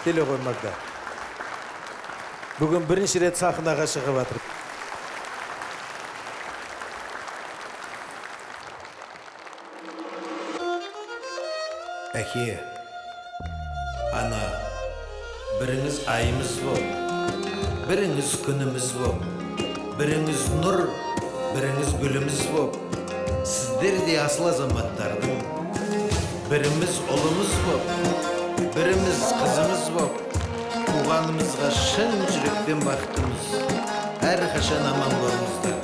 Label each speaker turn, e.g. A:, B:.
A: Келе ғой Магда. Бүгін бірінші рет сахнаға шығып жатыр.
B: Әке, ана, біріңіз айымыз бол, біріңіз күніміз бол, біріңіз нұр, біріңіз гүліміз бол. Сіздер де асыл азаматтардың, біріміз ұлымыз бол, біріміз қызымыз бол. Туғанымызға шын жүректен бақыттымыз. Әрқашан аман болыңыздар.